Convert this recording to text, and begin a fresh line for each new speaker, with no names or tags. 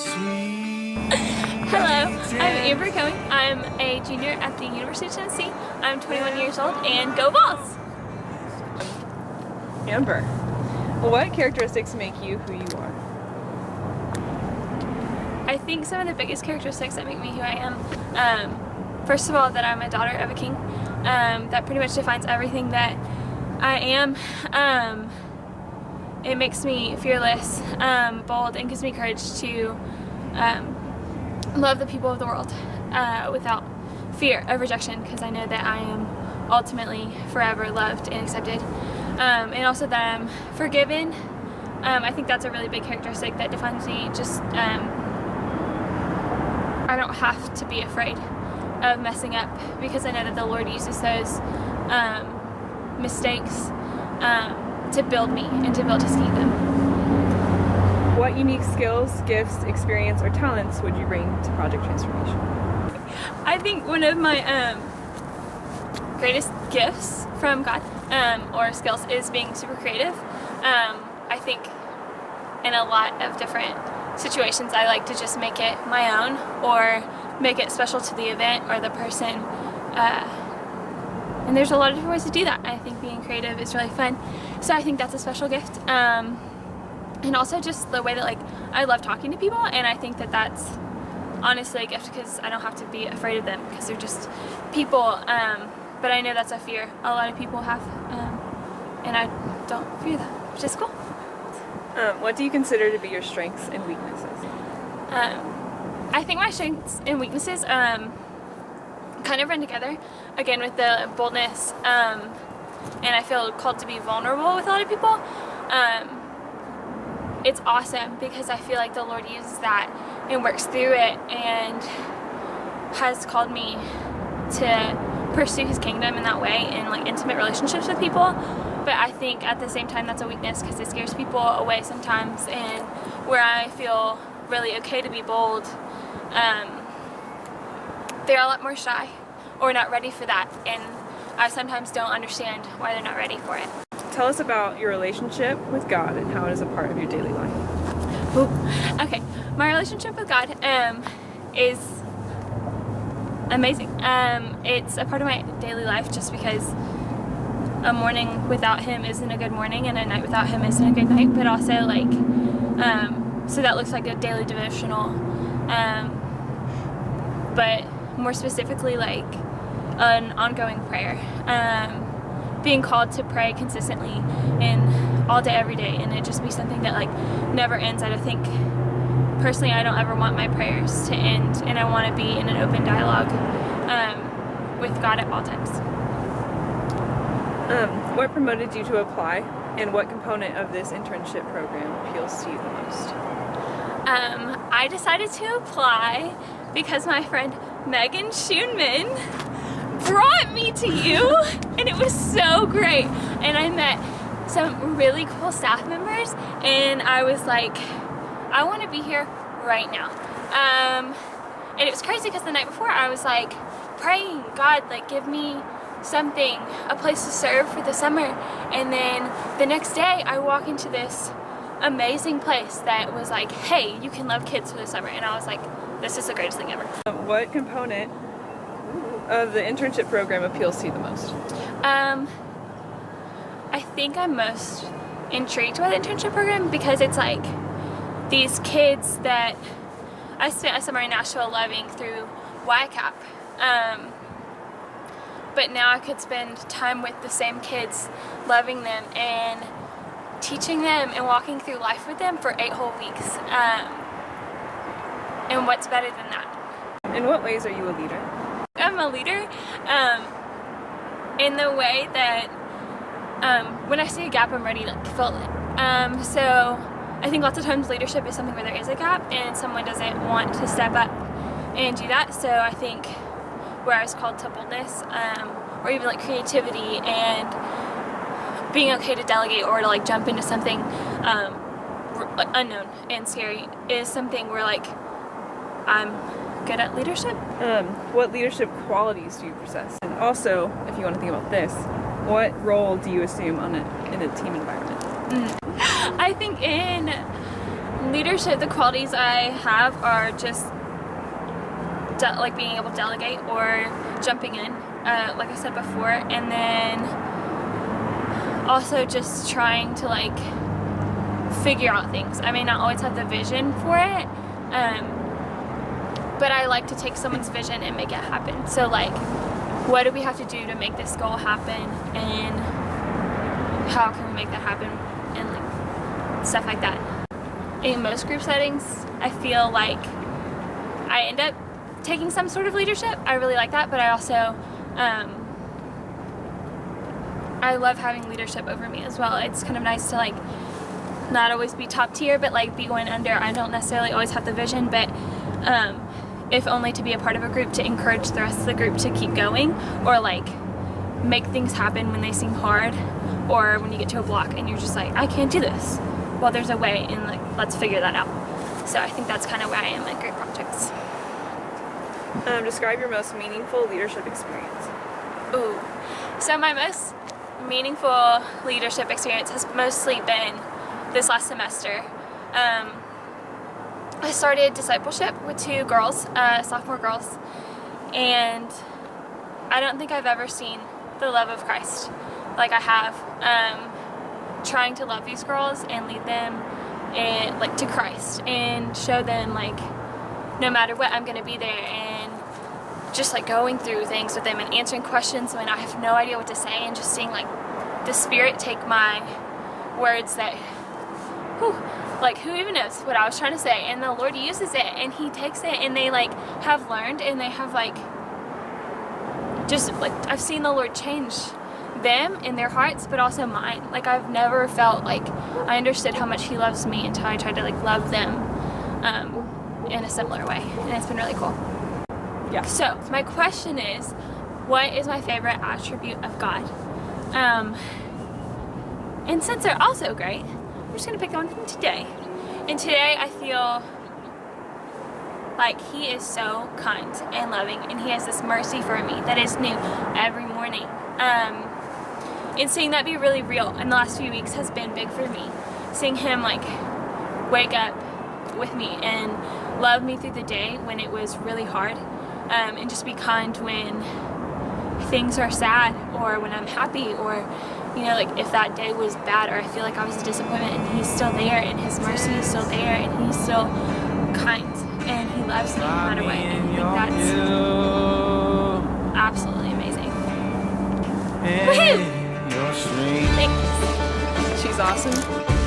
Hello, I'm Amber Kowing. I'm a junior at the University of Tennessee. I'm 21 years old, and go Vols!
Amber, what characteristics make you who you are?
I think some of the biggest characteristics that make me who I am, first of all, that I'm a daughter of a king. That pretty much defines everything that I am. It makes me fearless, bold, and gives me courage to love the people of the world without fear of rejection, because I know that I am ultimately forever loved and accepted. And also that I'm forgiven. I think that's a really big characteristic that defines me. Just I don't have to be afraid of messing up, because I know that the Lord uses those mistakes to build me and to build His kingdom.
What unique skills, gifts, experience, or talents would you bring to Project Transformation?
I think one of my greatest gifts from God or skills is being super creative. I think in a lot of different situations I like to just make it my own or make it special to the event or the person. And there's a lot of different ways to do that. I think being creative is really fun. So I think that's a special gift. And also just the way that I love talking to people, and I think that that's honestly a gift because I don't have to be afraid of them because they're just people. But I know that's a fear a lot of people have, and I don't fear that, which is cool.
What do you consider to be your strengths and weaknesses?
I think my strengths and weaknesses kind of run together, again with the boldness, and I feel called to be vulnerable with a lot of people. It's awesome because I feel like the Lord uses that and works through it and has called me to pursue His kingdom in that way in intimate relationships with people. But I think at the same time that's a weakness because it scares people away sometimes, and where I feel really okay to be bold, they're a lot more shy or not ready for that, and I sometimes don't understand why they're not ready for it.
Tell us about your relationship with God and how it is a part of your daily life.
Ooh. Okay, my relationship with God is amazing. It's a part of my daily life just because a morning without Him isn't a good morning and a night without Him isn't a good night, but also so that looks like a daily devotional, but more specifically an ongoing prayer, being called to pray consistently and all day every day, and it just be something that never ends. I don't think personally I don't ever want my prayers to end, and I want to be in an open dialogue with God at all times.
What promoted you to apply, and what component of this internship program appeals to you the most?
I decided to apply because my friend Megan Schoonman brought me to you, and it was so great, and I met some really cool staff members, and I was like, I want to be here right now. And it was crazy because the night before I was praying, God, give me something, a place to serve for the summer, and then the next day I walk into this amazing place that was hey, you can love kids for the summer, and I was this is the greatest thing ever.
What component of the internship program appeals to you the most?
I think I'm most intrigued by the internship program because it's these kids that I spent a summer in Nashville loving through YCAP, but now I could spend time with the same kids, loving them and teaching them and walking through life with them for 8 whole weeks. And what's better than that?
In what ways are you a leader?
I'm a leader in the way that when I see a gap, I'm ready to fill it. So I think lots of times leadership is something where there is a gap and someone doesn't want to step up and do that. So I think where I was called to boldness, or even creativity and being okay to delegate or to jump into something unknown and scary is something where I'm good at leadership.
What leadership qualities do you possess? And also, if you want to think about this, what role do you assume in a team environment?
I think in leadership, the qualities I have are just like being able to delegate or jumping in, like I said before, and then also just trying to like figure out things. I may not always have the vision for it, but I like to take someone's vision and make it happen. So like, what do we have to do to make this goal happen, and how can we make that happen, and like stuff like that. In most group settings, I feel like I end up taking some sort of leadership. I really like that, but I also I love having leadership over me as well. It's kind of nice to like not always be top tier, but like be going under. I don't necessarily always have the vision, but if only to be a part of a group to encourage the rest of the group to keep going, or like make things happen when they seem hard, or when you get to a block and you're just like, I can't do this. Well, there's a way, and like let's figure that out. So I think that's kind of where I am at group projects.
Describe your most meaningful leadership experience.
Ooh. So my most meaningful leadership experience has mostly been this last semester. I started discipleship with 2 girls, sophomore girls, and I don't think I've ever seen the love of Christ like I have, trying to love these girls and lead them like to Christ, and show them like no matter what, I'm going to be there, and just like going through things with them and answering questions when I have no idea what to say, and just seeing like the Spirit take my words that, like who even knows what I was trying to say, and the Lord uses it, and He takes it, and they like have learned, and they have like just like, I've seen the Lord change them in their hearts, but also mine. Like I've never felt like I understood how much He loves me until I tried to like love them in a similar way, and it's been really cool.
Yeah.
So my question is, what is my favorite attribute of God? And since they're all so great, I'm just gonna pick one from today. And today I feel like He is so kind and loving, and He has this mercy for me that is new every morning. And seeing that be really real in the last few weeks has been big for me. Seeing Him like wake up with me and love me through the day when it was really hard, and just be kind when things are sad, or when I'm happy, or you know, like if that day was bad, or I feel like I was a disappointment, and He's still there, and His mercy is still there, and He's still kind, and He loves me no matter what. And I think that's absolutely amazing. Woohoo! Thanks.
She's awesome.